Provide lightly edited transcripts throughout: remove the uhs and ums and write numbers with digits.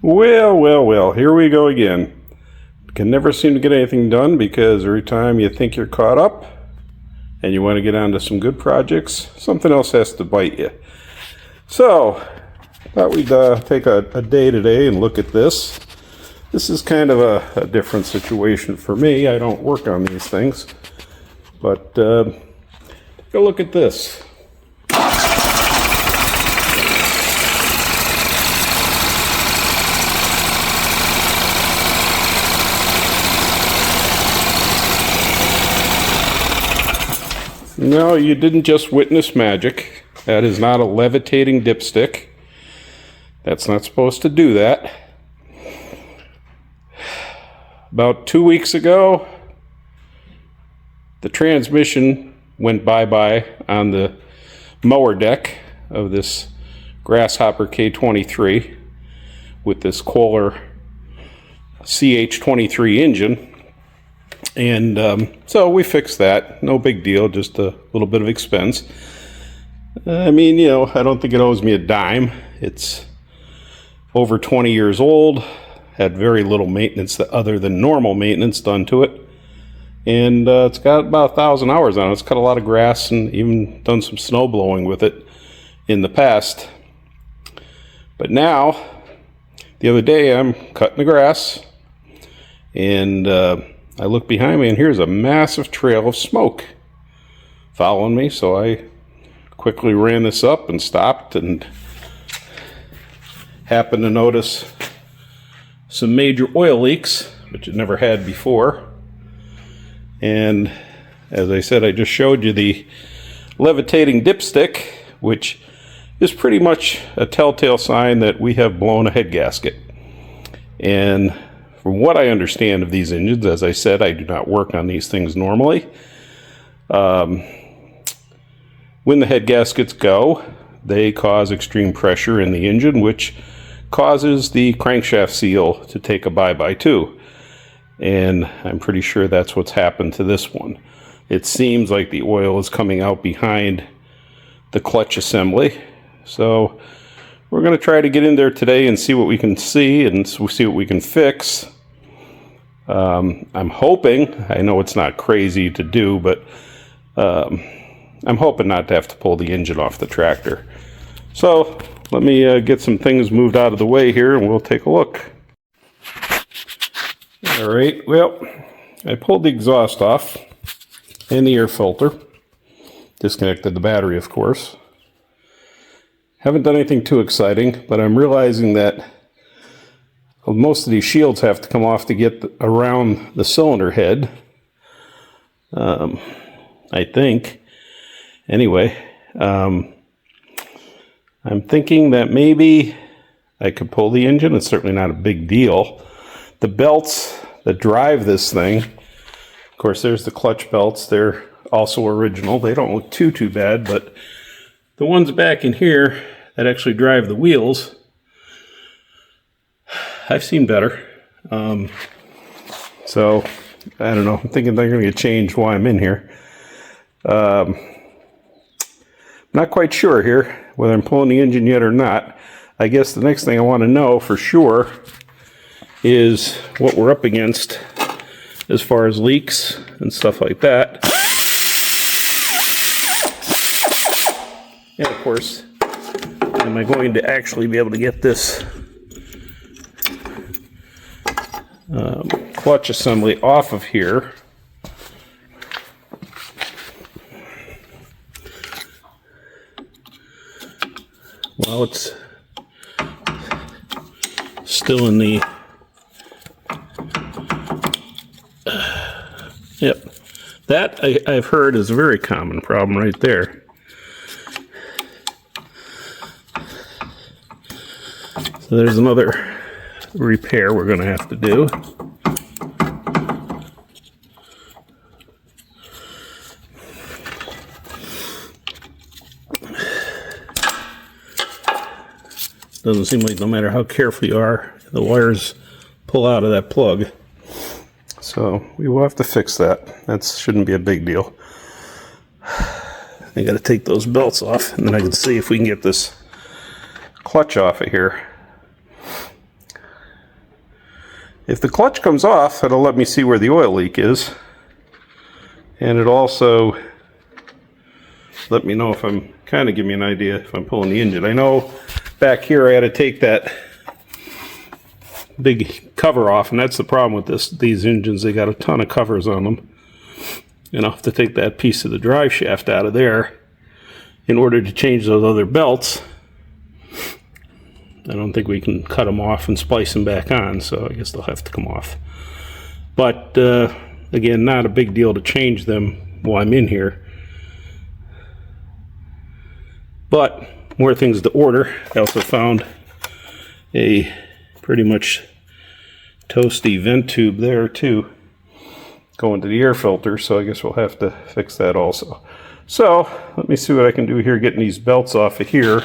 Well, here we go again. Can never seem to get anything done because every time you think you're caught up and you want to get on to some good projects, something else has to bite you. So, thought we'd take a day today and look at this. This is kind of a different situation for me. I don't work on these things. But, take a look at this. No, you didn't just witness magic. That is not a levitating dipstick. That's not supposed to do that. About 2 weeks ago, the transmission went bye-bye on the mower deck of this Grasshopper K23 with this Kohler CH23 engine. And so we fixed that. No big deal, just a little bit of expense. I mean, you know, I don't think it owes me a dime. It's over 20 years old, had very little maintenance other than normal maintenance done to it. And it's got about 1,000 hours on it. It's cut a lot of grass and even done some snow blowing with it in the past. But now, the other day, I'm cutting the grass and I look behind me and here's a massive trail of smoke following me, so I quickly ran this up and stopped and happened to notice some major oil leaks, which it never had before. And as I said, I just showed you the levitating dipstick, which is pretty much a telltale sign that we have blown a head gasket. And from what I understand of these engines, as I said, I do not work on these things normally. When the head gaskets go, they cause extreme pressure in the engine, which causes the crankshaft seal to take a bye-bye too. And I'm pretty sure that's what's happened to this one. It seems like the oil is coming out behind the clutch assembly. So we're going to try to get in there today and see what we can see and see what we can fix. I'm hoping, I know it's not crazy to do, but I'm hoping not to have to pull the engine off the tractor. So let me get some things moved out of the way here and we'll take a look. Alright, well, I pulled the exhaust off and the air filter. Disconnected the battery, of course. Haven't done anything too exciting, but I'm realizing that most of these shields have to come off to get around the cylinder head. I think. Anyway, I'm thinking that maybe I could pull the engine. It's certainly not a big deal. The belts that drive this thing, of course, there's the clutch belts. They're also original. They don't look too bad, but the ones back in here that actually drive the wheels, I've seen better. So, I don't know. I'm thinking they're going to get changed while I'm in here. Not quite sure here whether I'm pulling the engine yet or not. I guess the next thing I want to know for sure is what we're up against as far as leaks and stuff like that. And of course, am I going to actually be able to get this clutch assembly off of here? Well, it's still in the yep, that I've heard is a very common problem right there. So there's another repair we're going to have to do. Doesn't seem like no matter how careful you are, the wires pull out of that plug. So we will have to fix that. That shouldn't be a big deal. I got to take those belts off, and then I can see if we can get this clutch off of here. If the clutch comes off, it'll let me see where the oil leak is. And it also let me know if I'm, kind of give me an idea if I'm pulling the engine. I know back here I had to take that big cover off, and that's the problem with these engines. They got a ton of covers on them. And I'll have to take that piece of the drive shaft out of there in order to change those other belts. I don't think we can cut them off and splice them back on, so I guess they'll have to come off. But again, not a big deal to change them while I'm in here. But more things to order. I also found a pretty much toasty vent tube there too, going to the air filter, so I guess we'll have to fix that also. So let me see what I can do here, getting these belts off of here,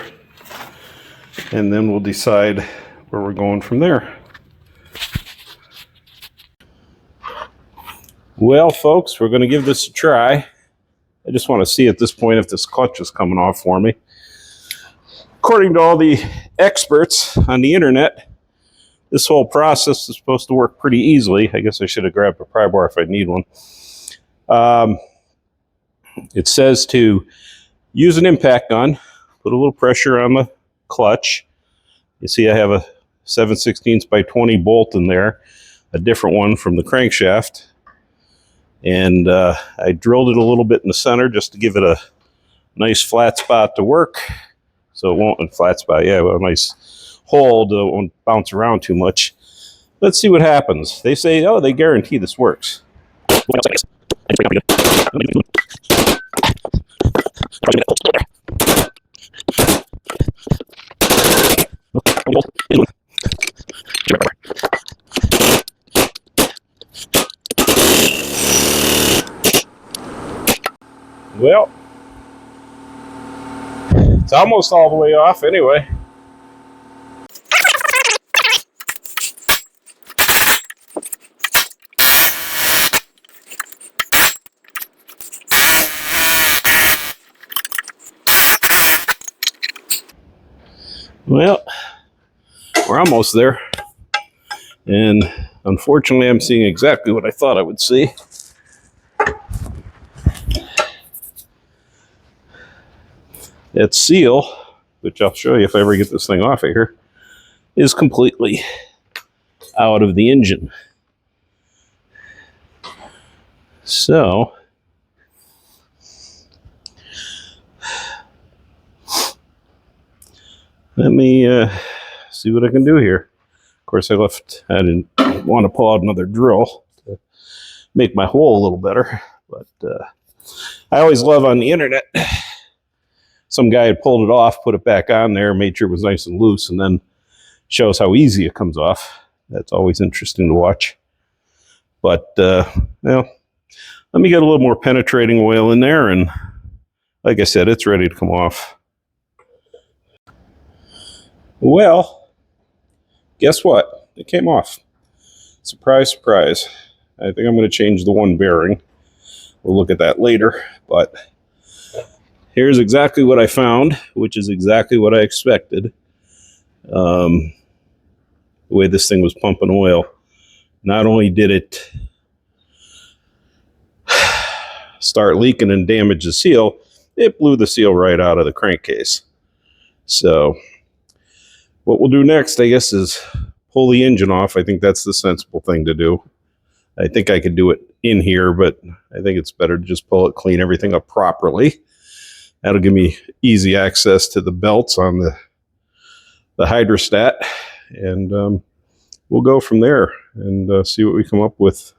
and then we'll decide where we're going from there. Well, folks, we're going to give this a try. I just want to see at this point if this clutch is coming off for me. According to all the experts on the internet, this whole process is supposed to work pretty easily. I guess I should have grabbed a pry bar if I need one. It says to use an impact gun, put a little pressure on the clutch. You see I have a 7/16 by 20 bolt in there, a different one from the crankshaft. And I drilled it a little bit in the center just to give it a nice flat spot to work. So it won't, flat spot, yeah, a nice hole, it won't bounce around too much. Let's see what happens. They say, oh, they guarantee this works. Well, it's almost all the way off anyway. Well, we're almost there. And unfortunately, I'm seeing exactly what I thought I would see. That seal, which I'll show you if I ever get this thing off of here, is completely out of the engine. So, let me see what I can do here. Of course, I didn't want to pull out another drill to make my hole a little better, but I always love on the internet, some guy had pulled it off, put it back on there, made sure it was nice and loose, and then shows how easy it comes off. That's always interesting to watch. But, well, let me get a little more penetrating oil in there, and like I said, it's ready to come off. Well, guess what? It came off. Surprise, surprise. I think I'm going to change the one bearing. We'll look at that later, but here's exactly what I found, which is exactly what I expected. The way this thing was pumping oil. Not only did it start leaking and damage the seal, it blew the seal right out of the crankcase. So what we'll do next, I guess, is pull the engine off. I think that's the sensible thing to do. I think I could do it in here, but I think it's better to just pull it, clean everything up properly. That'll give me easy access to the belts on the hydrostat, and we'll go from there and see what we come up with